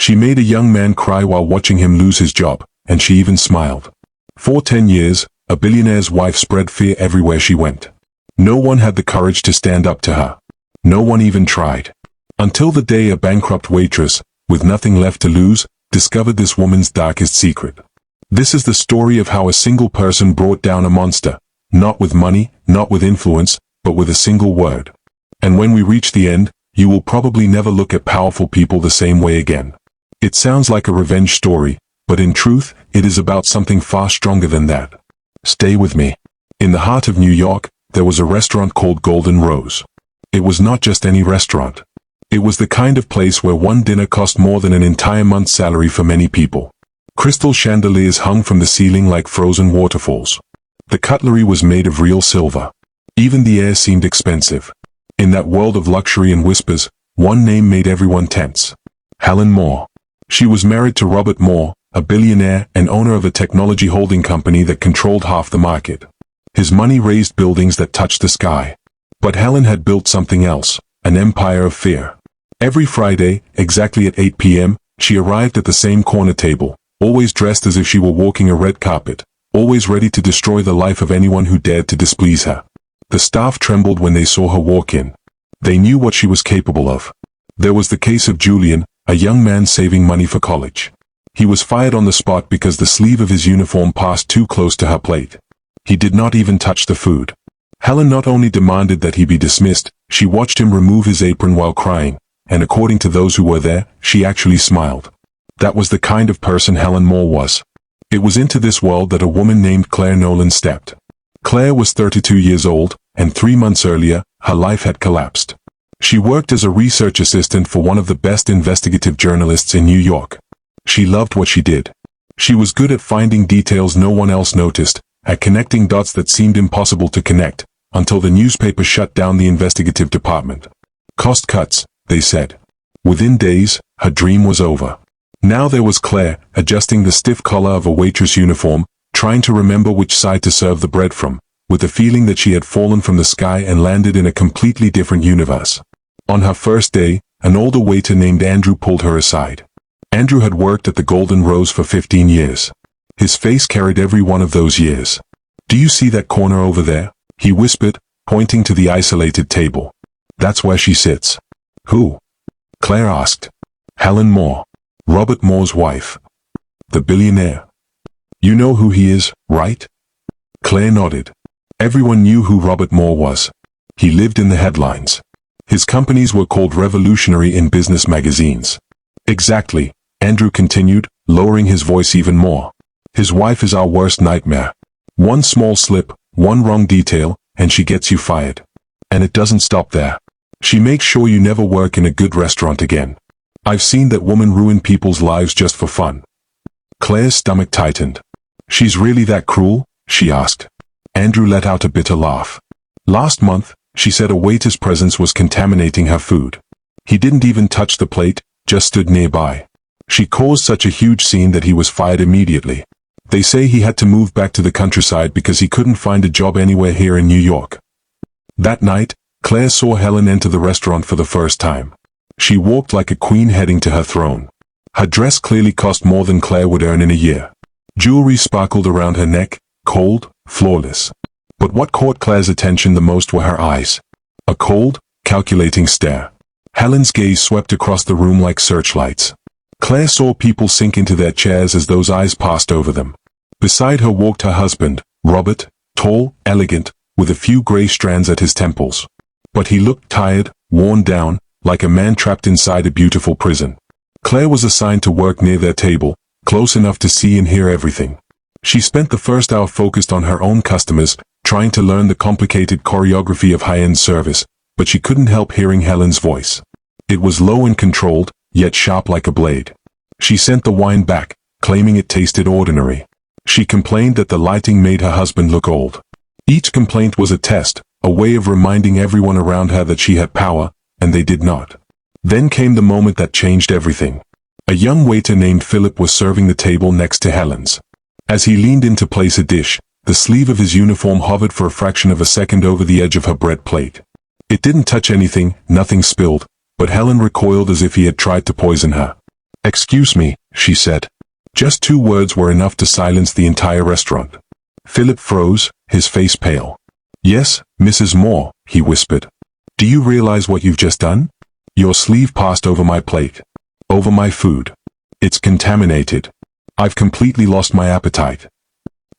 She made a young man cry while watching him lose his job, and she even smiled. For 10 years, a billionaire's wife spread fear everywhere she went. No one had the courage to stand up to her. No one even tried. Until the day a bankrupt waitress, with nothing left to lose, discovered this woman's darkest secret. This is the story of how a single person brought down a monster, not with money, not with influence, but with a single word. And when we reach the end, you will probably never look at powerful people the same way again. It sounds like a revenge story, but in truth, it is about something far stronger than that. Stay with me. In the heart of New York, there was a restaurant called Golden Rose. It was not just any restaurant. It was the kind of place where one dinner cost more than an entire month's salary for many people. Crystal chandeliers hung from the ceiling like frozen waterfalls. The cutlery was made of real silver. Even the air seemed expensive. In that world of luxury and whispers, one name made everyone tense. Helen Moore. She was married to Robert Moore, a billionaire and owner of a technology holding company that controlled half the market. His money raised buildings that touched the sky. But Helen had built something else, an empire of fear. Every Friday, exactly at 8 p.m., she arrived at the same corner table, always dressed as if she were walking a red carpet, always ready to destroy the life of anyone who dared to displease her. The staff trembled when they saw her walk in. They knew what she was capable of. There was the case of Julian, a young man saving money for college. He was fired on the spot because the sleeve of his uniform passed too close to her plate. He did not even touch the food. Helen not only demanded that he be dismissed, she watched him remove his apron while crying, and according to those who were there, she actually smiled. That was the kind of person Helen Moore was. It was into this world that a woman named Claire Nolan stepped. Claire was 32 years old, and 3 months earlier, her life had collapsed. She worked as a research assistant for one of the best investigative journalists in New York. She loved what she did. She was good at finding details no one else noticed, at connecting dots that seemed impossible to connect, until the newspaper shut down the investigative department. Cost cuts, they said. Within days, her dream was over. Now there was Claire, adjusting the stiff collar of a waitress uniform, trying to remember which side to serve the bread from, with the feeling that she had fallen from the sky and landed in a completely different universe. On her first day, an older waiter named Andrew pulled her aside. Andrew had worked at the Golden Rose for 15 years. His face carried every one of those years. "Do you see that corner over there?" he whispered, pointing to the isolated table. "That's where she sits." "Who?" Claire asked. "Helen Moore. Robert Moore's wife. The billionaire. You know who he is, right?" Claire nodded. Everyone knew who Robert Moore was. He lived in the headlines. His companies were called revolutionary in business magazines. "Exactly," Andrew continued, lowering his voice even more. "His wife is our worst nightmare. One small slip, one wrong detail, and she gets you fired. And it doesn't stop there. She makes sure you never work in a good restaurant again. I've seen that woman ruin people's lives just for fun." Claire's stomach tightened. "She's really that cruel?" she asked. Andrew let out a bitter laugh. "Last month, she said a waiter's presence was contaminating her food. He didn't even touch the plate, just stood nearby. She caused such a huge scene that he was fired immediately. They say he had to move back to the countryside because he couldn't find a job anywhere here in New York." That night, Claire saw Helen enter the restaurant for the first time. She walked like a queen heading to her throne. Her dress clearly cost more than Claire would earn in a year. Jewelry sparkled around her neck, cold, flawless. But what caught Claire's attention the most were her eyes. A cold, calculating stare. Helen's gaze swept across the room like searchlights. Claire saw people sink into their chairs as those eyes passed over them. Beside her walked her husband, Robert, tall, elegant, with a few gray strands at his temples. But he looked tired, worn down, like a man trapped inside a beautiful prison. Claire was assigned to work near their table, close enough to see and hear everything. She spent the first hour focused on her own customers, trying to learn the complicated choreography of high-end service, but she couldn't help hearing Helen's voice. It was low and controlled, yet sharp like a blade. She sent the wine back, claiming it tasted ordinary. She complained that the lighting made her husband look old. Each complaint was a test, a way of reminding everyone around her that she had power, and they did not. Then came the moment that changed everything. A young waiter named Philip was serving the table next to Helen's. As he leaned in to place a dish, the sleeve of his uniform hovered for a fraction of a second over the edge of her bread plate. It didn't touch anything, nothing spilled, but Helen recoiled as if he had tried to poison her. "Excuse me," she said. Just 2 words were enough to silence the entire restaurant. Philip froze, his face pale. "Yes, Mrs. Moore," he whispered. "Do you realize what you've just done? Your sleeve passed over my plate. Over my food. It's contaminated. I've completely lost my appetite."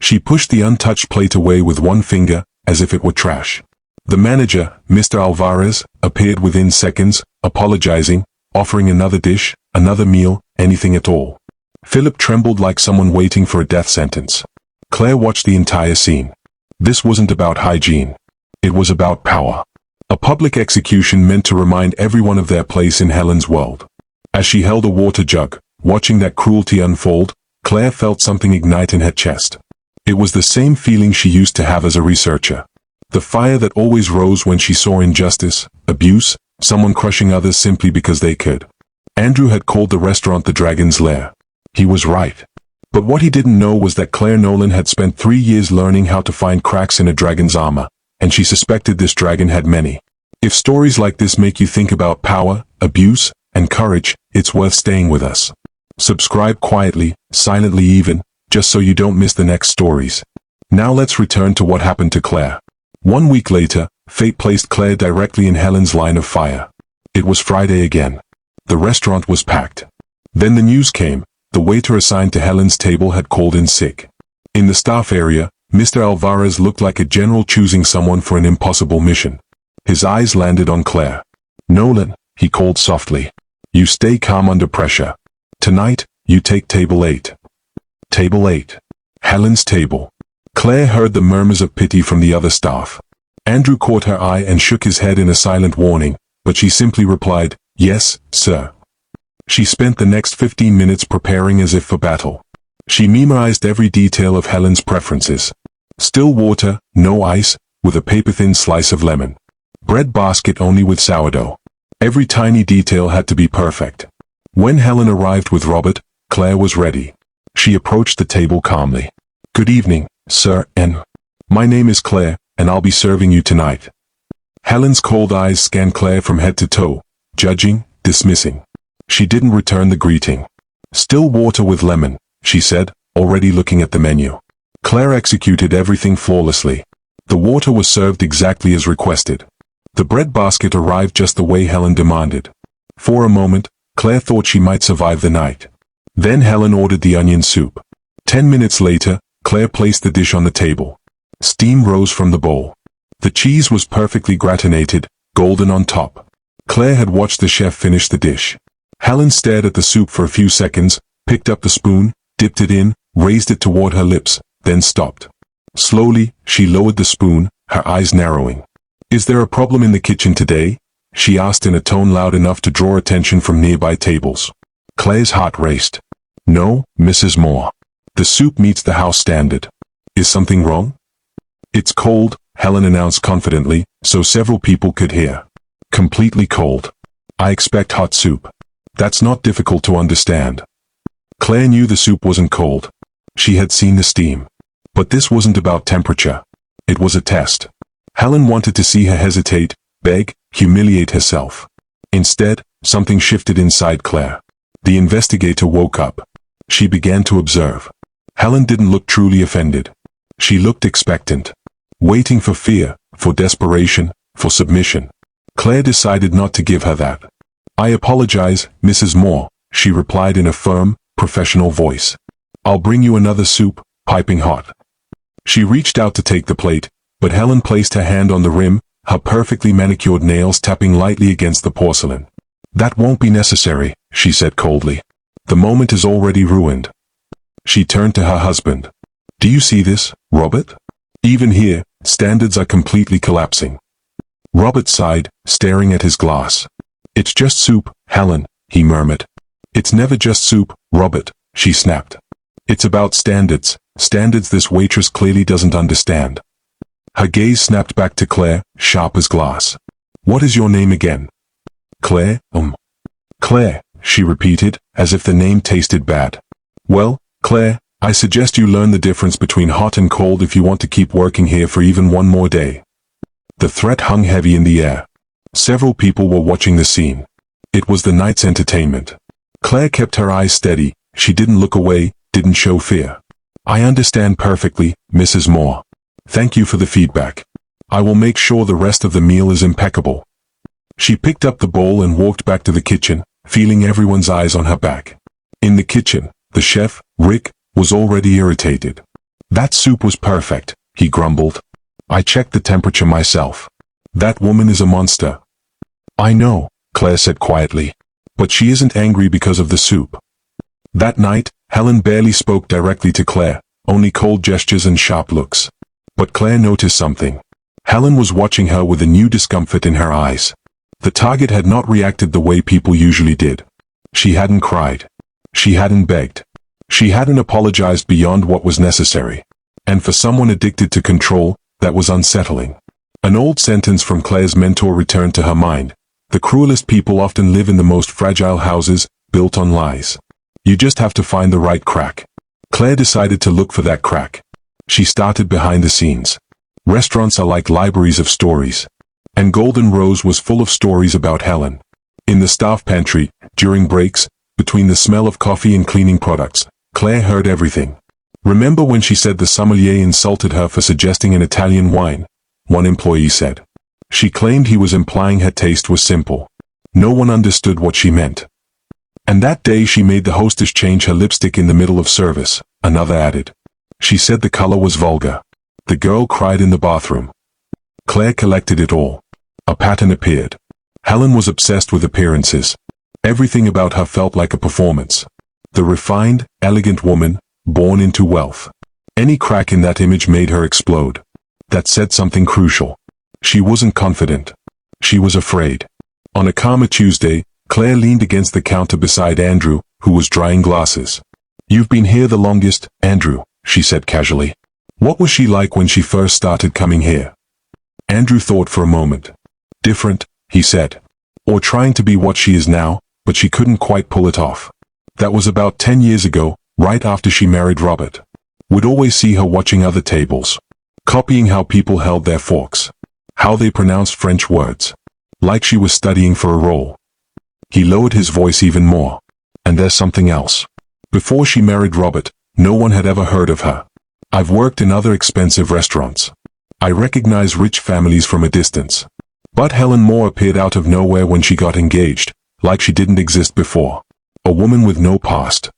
She pushed the untouched plate away with one finger, as if it were trash. The manager, Mr. Alvarez, appeared within seconds, apologizing, offering another dish, another meal, anything at all. Philip trembled like someone waiting for a death sentence. Claire watched the entire scene. This wasn't about hygiene. It was about power. A public execution meant to remind everyone of their place in Helen's world. As she held a water jug, watching that cruelty unfold, Claire felt something ignite in her chest. It was the same feeling she used to have as a researcher. The fire that always rose when she saw injustice, abuse, someone crushing others simply because they could. Andrew had called the restaurant the Dragon's Lair. He was right. But what he didn't know was that Claire Nolan had spent 3 years learning how to find cracks in a dragon's armor, and she suspected this dragon had many. If stories like this make you think about power, abuse, and courage, it's worth staying with us. Subscribe quietly, silently even, just so you don't miss the next stories. Now let's return to what happened to Claire. 1 week later, fate placed Claire directly in Helen's line of fire. It was Friday again. The restaurant was packed. Then the news came. The waiter assigned to Helen's table had called in sick. In the staff area, Mr. Alvarez looked like a general choosing someone for an impossible mission. His eyes landed on Claire. "Nolan," he called softly. "You stay calm under pressure. Tonight, you take table 8. Table 8. Helen's table. Claire heard the murmurs of pity from the other staff. Andrew caught her eye and shook his head in a silent warning, but she simply replied, "Yes, sir." She spent the next 15 minutes preparing as if for battle. She memorized every detail of Helen's preferences. Still water, no ice, with a paper-thin slice of lemon. Bread basket only with sourdough. Every tiny detail had to be perfect. When Helen arrived with Robert, Claire was ready. She approached the table calmly. "Good evening, sir, and my name is Claire, and I'll be serving you tonight." Helen's cold eyes scanned Claire from head to toe, judging, dismissing. She didn't return the greeting. "Still water with lemon," she said, already looking at the menu. Claire executed everything flawlessly. The water was served exactly as requested. The bread basket arrived just the way Helen demanded. For a moment, Claire thought she might survive the night. Then Helen ordered the onion soup. 10 minutes later, Claire placed the dish on the table. Steam rose from the bowl. The cheese was perfectly gratinated, golden on top. Claire had watched the chef finish the dish. Helen stared at the soup for a few seconds, picked up the spoon, dipped it in, raised it toward her lips, then stopped. Slowly, she lowered the spoon, her eyes narrowing. "Is there a problem in the kitchen today?" she asked in a tone loud enough to draw attention from nearby tables. Claire's heart raced. "No, Mrs. Moore. The soup meets the house standard. Is something wrong?" "It's cold," Helen announced confidently, so several people could hear. "Completely cold. I expect hot soup." "That's not difficult to understand." Claire knew the soup wasn't cold. She had seen the steam. But this wasn't about temperature. It was a test. Helen wanted to see her hesitate, beg, humiliate herself. Instead, something shifted inside Claire. The investigator woke up. She began to observe. Helen didn't look truly offended. She looked expectant. Waiting for fear, for desperation, for submission. Claire decided not to give her that. "I apologize, Mrs. Moore," she replied in a firm, professional voice. "I'll bring you another soup, piping hot." She reached out to take the plate, but Helen placed her hand on the rim, her perfectly manicured nails tapping lightly against the porcelain. "That won't be necessary," she said coldly. "The moment is already ruined." She turned to her husband. "Do you see this, Robert? Even here, standards are completely collapsing." Robert sighed, staring at his glass. "It's just soup, Helen," he murmured. "It's never just soup, Robert," she snapped. "It's about standards, standards this waitress clearly doesn't understand." Her gaze snapped back to Claire, sharp as glass. "What is your name again?" "Claire, Claire," she repeated, as if the name tasted bad. "Well, Claire, I suggest you learn the difference between hot and cold if you want to keep working here for even one more day." The threat hung heavy in the air. Several people were watching the scene. It was the night's entertainment. Claire kept her eyes steady. She didn't look away, didn't show fear. I understand perfectly, Mrs. Moore. Thank you for the feedback. I will make sure the rest of the meal is impeccable. She picked up the bowl and walked back to the kitchen, feeling everyone's eyes on her back. In the kitchen, the chef, Rick, was already irritated. That soup was perfect, he grumbled. I checked the temperature myself. That woman is a monster. I know, Claire said quietly. But she isn't angry because of the soup. That night, Helen barely spoke directly to Claire, only cold gestures and sharp looks. But Claire noticed something. Helen was watching her with a new discomfort in her eyes. The target had not reacted the way people usually did. She hadn't cried. She hadn't begged. She hadn't apologized beyond what was necessary. And for someone addicted to control, that was unsettling. An old sentence from Claire's mentor returned to her mind. The cruelest people often live in the most fragile houses, built on lies. You just have to find the right crack. Claire decided to look for that crack. She started behind the scenes. Restaurants are like libraries of stories. And Golden Rose was full of stories about Helen. In the staff pantry, during breaks, between the smell of coffee and cleaning products, Claire heard everything. Remember when she said the sommelier insulted her for suggesting an Italian wine? One employee said. She claimed he was implying her taste was simple. No one understood what she meant. And that day she made the hostess change her lipstick in the middle of service, another added. She said the color was vulgar. The girl cried in the bathroom. Claire collected it all. A pattern appeared. Helen was obsessed with appearances. Everything about her felt like a performance. The refined, elegant woman, born into wealth. Any crack in that image made her explode. That said something crucial. She wasn't confident. She was afraid. On a calmer Tuesday, Claire leaned against the counter beside Andrew, who was drying glasses. You've been here the longest, Andrew, she said casually. What was she like when she first started coming here? Andrew thought for a moment. Different, he said. Or trying to be what she is now, but she couldn't quite pull it off. That was about 10 years ago, right after she married Robert. Would always see her watching other tables. Copying how people held their forks. How they pronounced French words. Like she was studying for a role. He lowered his voice even more. And there's something else. Before she married Robert, no one had ever heard of her. I've worked in other expensive restaurants. I recognize rich families from a distance. But Helen Moore appeared out of nowhere when she got engaged, like she didn't exist before. A woman with no past.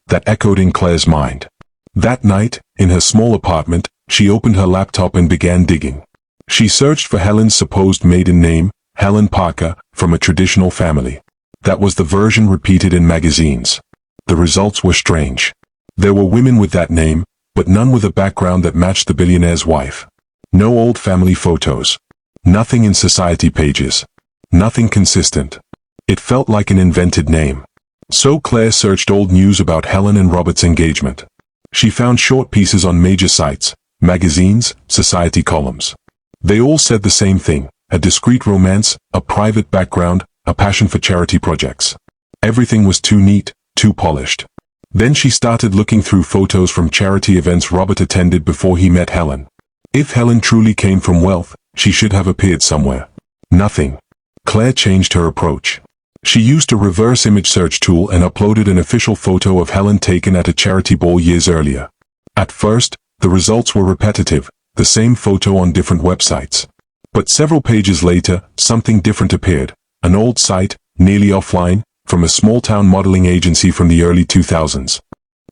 That echoed in Claire's mind. That night, in her small apartment, she opened her laptop and began digging. She searched for Helen's supposed maiden name, Helen Parker, from a traditional family. That was the version repeated in magazines. The results were strange. There were women with that name, but none with a background that matched the billionaire's wife. No old family photos. Nothing in society pages. Nothing consistent. It felt like an invented name. So Claire searched old news about Helen and Robert's engagement. She found short pieces on major sites, magazines, society columns. They all said the same thing, a discreet romance, a private background, a passion for charity projects. Everything was too neat, too polished. Then she started looking through photos from charity events Robert attended before he met Helen. If Helen truly came from wealth, she should have appeared somewhere. Nothing. Claire changed her approach. She used a reverse image search tool and uploaded an official photo of Helen taken at a charity ball years earlier. At first, the results were repetitive, the same photo on different websites. But several pages later, something different appeared. An old site, nearly offline, from a small-town modeling agency from the early 2000s.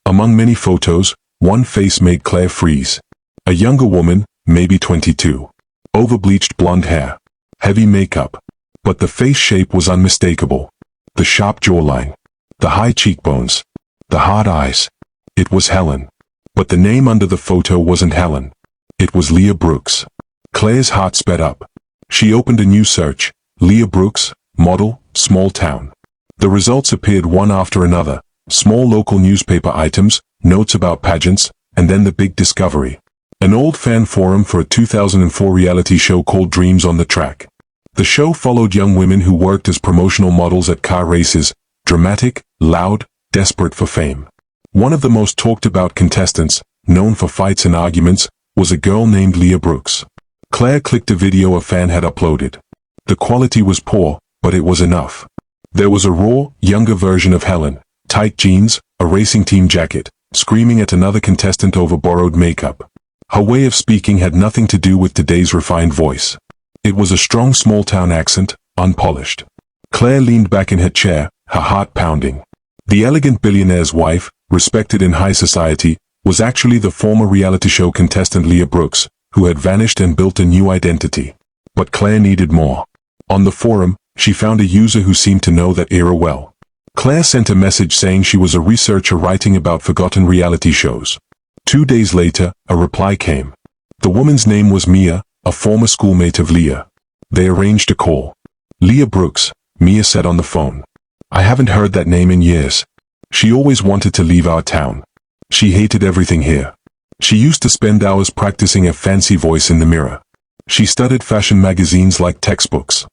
Among many photos, one face made Claire freeze. A younger woman, maybe 22. Over-bleached blonde hair. Heavy makeup. But the face shape was unmistakable. The sharp jawline. The high cheekbones. The hard eyes. It was Helen. But the name under the photo wasn't Helen. It was Leah Brooks. Claire's heart sped up. She opened a new search. Leah Brooks, model, small town. The results appeared one after another. Small local newspaper items, notes about pageants, and then the big discovery. An old fan forum for a 2004 reality show called Dreams on the Track. The show followed young women who worked as promotional models at car races, dramatic, loud, desperate for fame. One of the most talked about contestants, known for fights and arguments, was a girl named Leah Brooks. Claire clicked a video a fan had uploaded. The quality was poor, but it was enough. There was a raw, younger version of Helen, tight jeans, a racing team jacket, screaming at another contestant over borrowed makeup. Her way of speaking had nothing to do with today's refined voice. It was a strong small-town accent, unpolished. Claire leaned back in her chair, her heart pounding. The elegant billionaire's wife, respected in high society, was actually the former reality show contestant Leah Brooks, who had vanished and built a new identity. But Claire needed more. On the forum, she found a user who seemed to know that era well. Claire sent a message saying she was a researcher writing about forgotten reality shows. 2 days later, a reply came. The woman's name was Mia, a former schoolmate of Leah. They arranged a call. Leah Brooks, Mia said on the phone. I haven't heard that name in years. She always wanted to leave our town. She hated everything here. She used to spend hours practicing a fancy voice in the mirror. She studied fashion magazines like textbooks.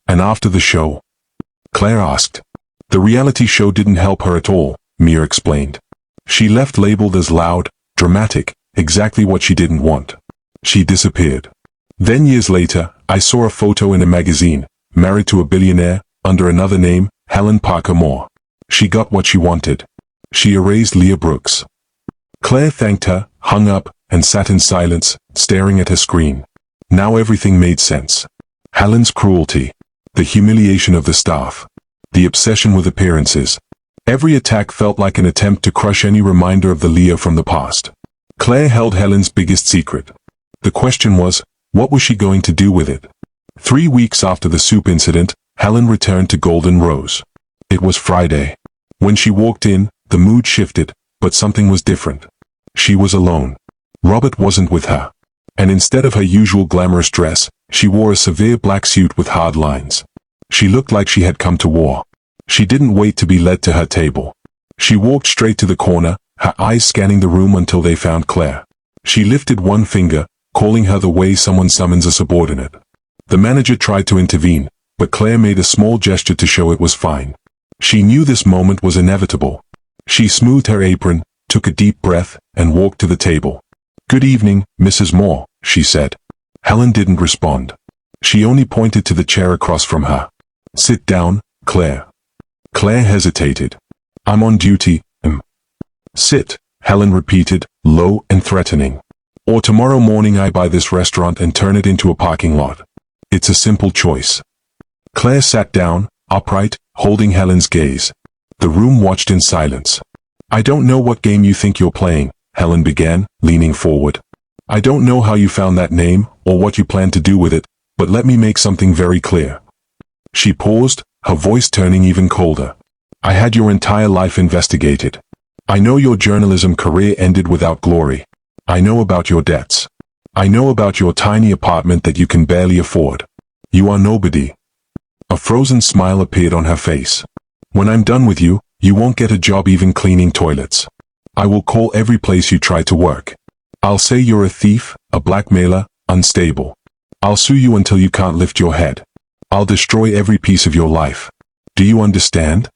And after the show? Claire asked. The reality show didn't help her at all, Mia explained. She left labeled as loud, dramatic, exactly what she didn't want. She disappeared. Then years later, I saw a photo in a magazine, married to a billionaire, under another name, Helen Parker Moore. She got what she wanted. She erased Leah Brooks. Claire thanked her, hung up, and sat in silence, staring at her screen. Now everything made sense. Helen's cruelty. The humiliation of the staff. The obsession with appearances. Every attack felt like an attempt to crush any reminder of the Leah from the past. Claire held Helen's biggest secret. The question was, what was she going to do with it? 3 weeks after the soup incident, Helen returned to Golden Rose. It was Friday. When she walked in, the mood shifted, but something was different. She was alone. Robert wasn't with her. And instead of her usual glamorous dress, she wore a severe black suit with hard lines. She looked like she had come to war. She didn't wait to be led to her table. She walked straight to the corner, her eyes scanning the room until they found Claire. She lifted one finger, calling her the way someone summons a subordinate. The manager tried to intervene, but Claire made a small gesture to show it was fine. She knew this moment was inevitable. She smoothed her apron, took a deep breath, and walked to the table. Good evening, Mrs. Moore, she said. Helen didn't respond. She only pointed to the chair across from her. Sit down, Claire. Claire hesitated. I'm on duty, Sit, Helen repeated, low and threatening. Or tomorrow morning I buy this restaurant and turn it into a parking lot. It's a simple choice. Claire sat down, upright, holding Helen's gaze. The room watched in silence. I don't know what game you think you're playing, Helen began, leaning forward. I don't know how you found that name, or what you plan to do with it, but let me make something very clear. She paused, her voice turning even colder. I had your entire life investigated. I know your journalism career ended without glory. I know about your debts. I know about your tiny apartment that you can barely afford. You are nobody. A frozen smile appeared on her face. When I'm done with you, you won't get a job even cleaning toilets. I will call every place you try to work. I'll say you're a thief, a blackmailer, unstable. I'll sue you until you can't lift your head. I'll destroy every piece of your life. Do you understand?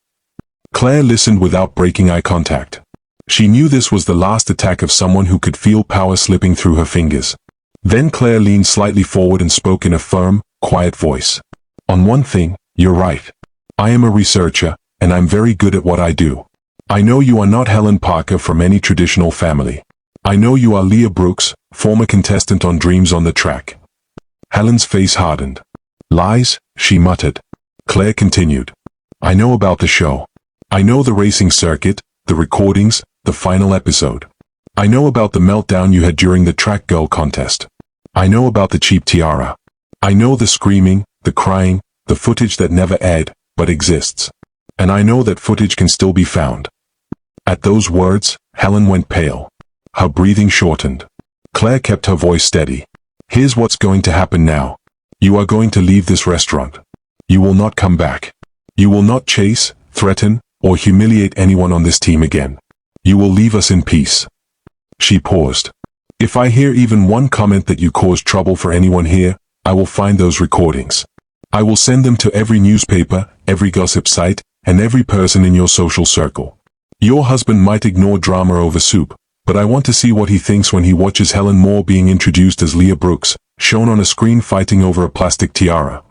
Claire listened without breaking eye contact. She knew this was the last attack of someone who could feel power slipping through her fingers. Then Claire leaned slightly forward and spoke in a firm, quiet voice. On one thing, you're right. I am a researcher, and I'm very good at what I do. I know you are not Helen Parker from any traditional family. I know you are Leah Brooks, former contestant on Dreams on the Track. Helen's face hardened. Lies, she muttered. Claire continued. I know about the show. I know the racing circuit, the recordings, the final episode. I know about the meltdown you had during the track girl contest. I know about the cheap tiara. I know the screaming, the crying, the footage that never aired, but exists. And I know that footage can still be found. At those words, Helen went pale. Her breathing shortened. Claire kept her voice steady. Here's what's going to happen now. You are going to leave this restaurant. You will not come back. You will not chase, threaten, or humiliate anyone on this team again. You will leave us in peace. She paused. If I hear even one comment that you caused trouble for anyone here, I will find those recordings. I will send them to every newspaper, every gossip site, and every person in your social circle. Your husband might ignore drama over soup, but I want to see what he thinks when he watches Helen Moore being introduced as Leah Brooks, shown on a screen fighting over a plastic tiara.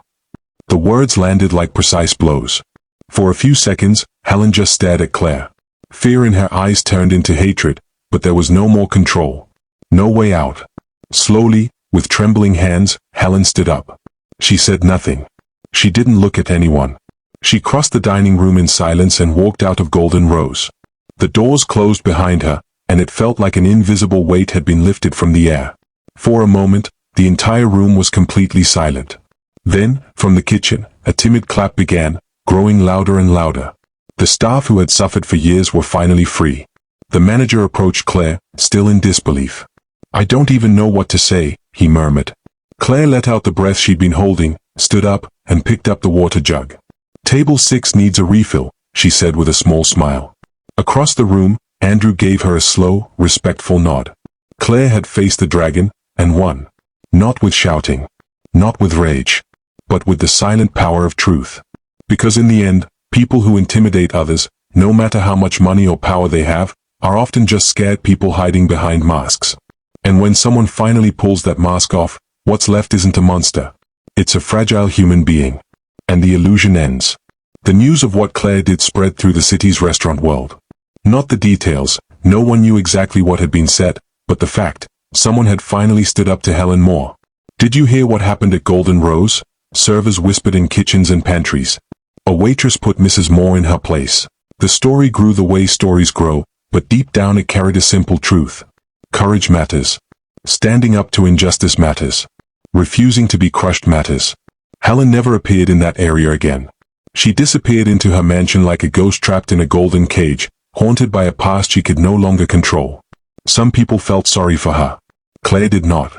The words landed like precise blows. For a few seconds, Helen just stared at Claire. Fear in her eyes turned into hatred, but there was no more control. No way out. Slowly, with trembling hands, Helen stood up. She said nothing. She didn't look at anyone. She crossed the dining room in silence and walked out of Golden Rose. The doors closed behind her, and it felt like an invisible weight had been lifted from the air. For a moment, the entire room was completely silent. Then, from the kitchen, a timid clap began, growing louder and louder. The staff who had suffered for years were finally free. The manager approached Claire, still in disbelief. "I don't even know what to say," he murmured. Claire let out the breath she'd been holding, stood up, and picked up the water jug. "Table 6 needs a refill," she said with a small smile. Across the room, Andrew gave her a slow, respectful nod. Claire had faced the dragon, and won. Not with shouting. Not with rage. But with the silent power of truth. Because in the end, people who intimidate others, no matter how much money or power they have, are often just scared people hiding behind masks. And when someone finally pulls that mask off, what's left isn't a monster. It's a fragile human being. And the illusion ends. The news of what Claire did spread through the city's restaurant world. Not the details, no one knew exactly what had been said, but the fact, someone had finally stood up to Helen Moore. "Did you hear what happened at Golden Rose?" Servers whispered in kitchens and pantries. A waitress put Mrs. Moore in her place. The story grew the way stories grow, but deep down it carried a simple truth. Courage matters. Standing up to injustice matters. Refusing to be crushed matters. Helen never appeared in that area again. She disappeared into her mansion like a ghost trapped in a golden cage, haunted by a past she could no longer control. Some people felt sorry for her. Claire did not.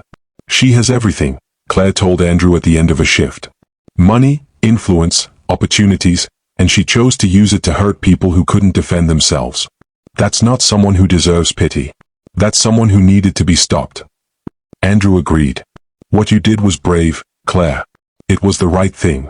"She has everything," Claire told Andrew at the end of a shift. "Money, influence, opportunities, and she chose to use it to hurt people who couldn't defend themselves. That's not someone who deserves pity. That's someone who needed to be stopped." Andrew agreed. "What you did was brave, Claire. It was the right thing."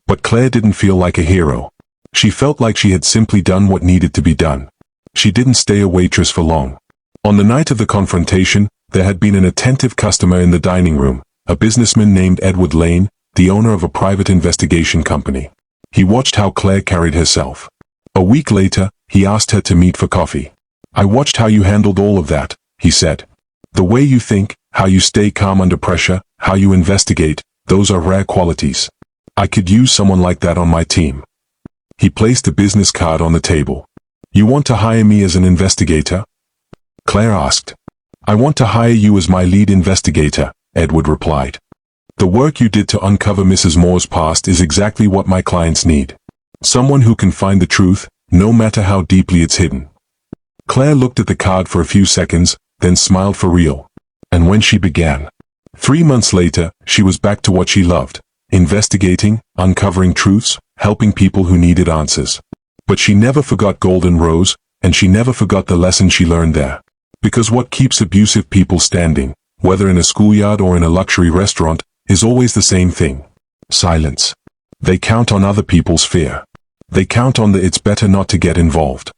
But Claire didn't feel like a hero. She felt like she had simply done what needed to be done. She didn't stay a waitress for long. On the night of the confrontation, there had been an attentive customer in the dining room, a businessman named Edward Lane, the owner of a private investigation company. He watched how Claire carried herself. A week later, he asked her to meet for coffee. "I watched how you handled all of that," he said. "The way you think, how you stay calm under pressure, how you investigate, those are rare qualities. I could use someone like that on my team." He placed a business card on the table. "You want to hire me as an investigator?" Claire asked. "I want to hire you as my lead investigator," Edward replied. "The work you did to uncover Mrs. Moore's past is exactly what my clients need. Someone who can find the truth, no matter how deeply it's hidden." Claire looked at the card for a few seconds, then smiled for real. And when she began. 3 months later, she was back to what she loved. Investigating, uncovering truths, helping people who needed answers. But she never forgot Golden Rose, and she never forgot the lesson she learned there. Because what keeps abusive people standing, whether in a schoolyard or in a luxury restaurant, is always the same thing. Silence. They count on other people's fear. They count on the "it's better not to get involved."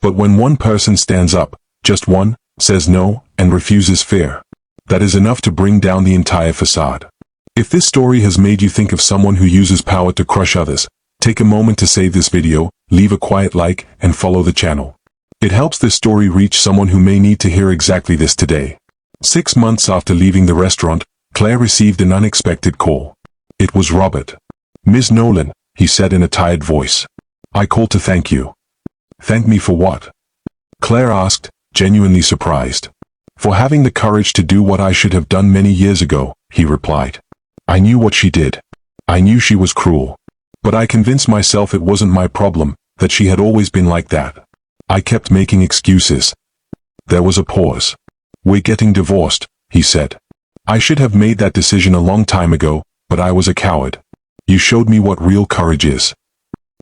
But when one person stands up, just one, says no, and refuses fear, that is enough to bring down the entire facade. If this story has made you think of someone who uses power to crush others, take a moment to save this video, leave a quiet like, and follow the channel. It helps this story reach someone who may need to hear exactly this today. 6 months after leaving the restaurant, Claire received an unexpected call. It was Robert. "Ms. Nolan," he said in a tired voice. "I called to thank you." "Thank me for what?" Claire asked, genuinely surprised. "For having the courage to do what I should have done many years ago," he replied. "I knew what she did. I knew she was cruel. But I convinced myself it wasn't my problem, that she had always been like that. I kept making excuses." There was a pause. "We're getting divorced," he said. "I should have made that decision a long time ago, but I was a coward. You showed me what real courage is."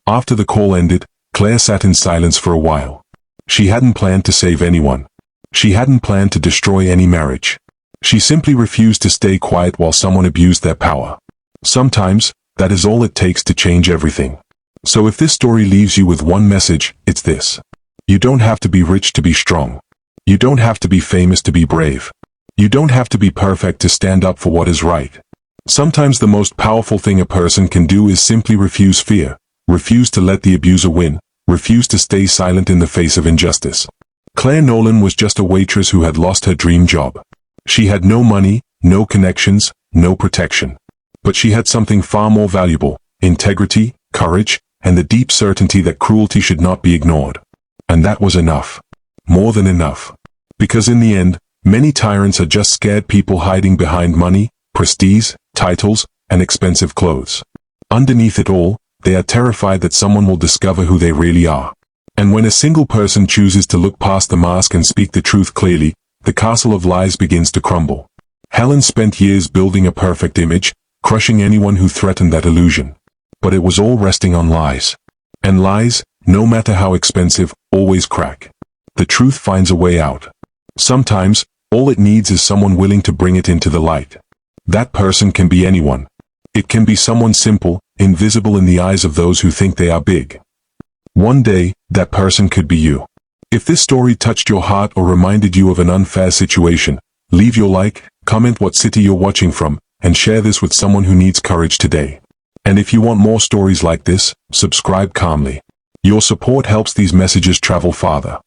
After the call ended, Claire sat in silence for a while. She hadn't planned to save anyone. She hadn't planned to destroy any marriage. She simply refused to stay quiet while someone abused their power. Sometimes, that is all it takes to change everything. So if this story leaves you with one message, it's this. You don't have to be rich to be strong. You don't have to be famous to be brave. You don't have to be perfect to stand up for what is right. Sometimes the most powerful thing a person can do is simply refuse fear, refused to let the abuser win, refused to stay silent in the face of injustice. Claire Nolan was just a waitress who had lost her dream job. She had no money, no connections, no protection. But she had something far more valuable: integrity, courage, and the deep certainty that cruelty should not be ignored. And that was enough. More than enough. Because in the end, many tyrants are just scared people hiding behind money, prestige, titles, and expensive clothes. Underneath it all, they are terrified that someone will discover who they really are. And when a single person chooses to look past the mask and speak the truth clearly, the castle of lies begins to crumble. Helen spent years building a perfect image, crushing anyone who threatened that illusion. But it was all resting on lies. And lies, no matter how expensive, always crack. The truth finds a way out. Sometimes, all it needs is someone willing to bring it into the light. That person can be anyone. It can be someone simple, invisible in the eyes of those who think they are big. One day, that person could be you. If this story touched your heart or reminded you of an unfair situation, leave your like, comment what city you're watching from, and share this with someone who needs courage today. And if you want more stories like this, subscribe calmly. Your support helps these messages travel farther.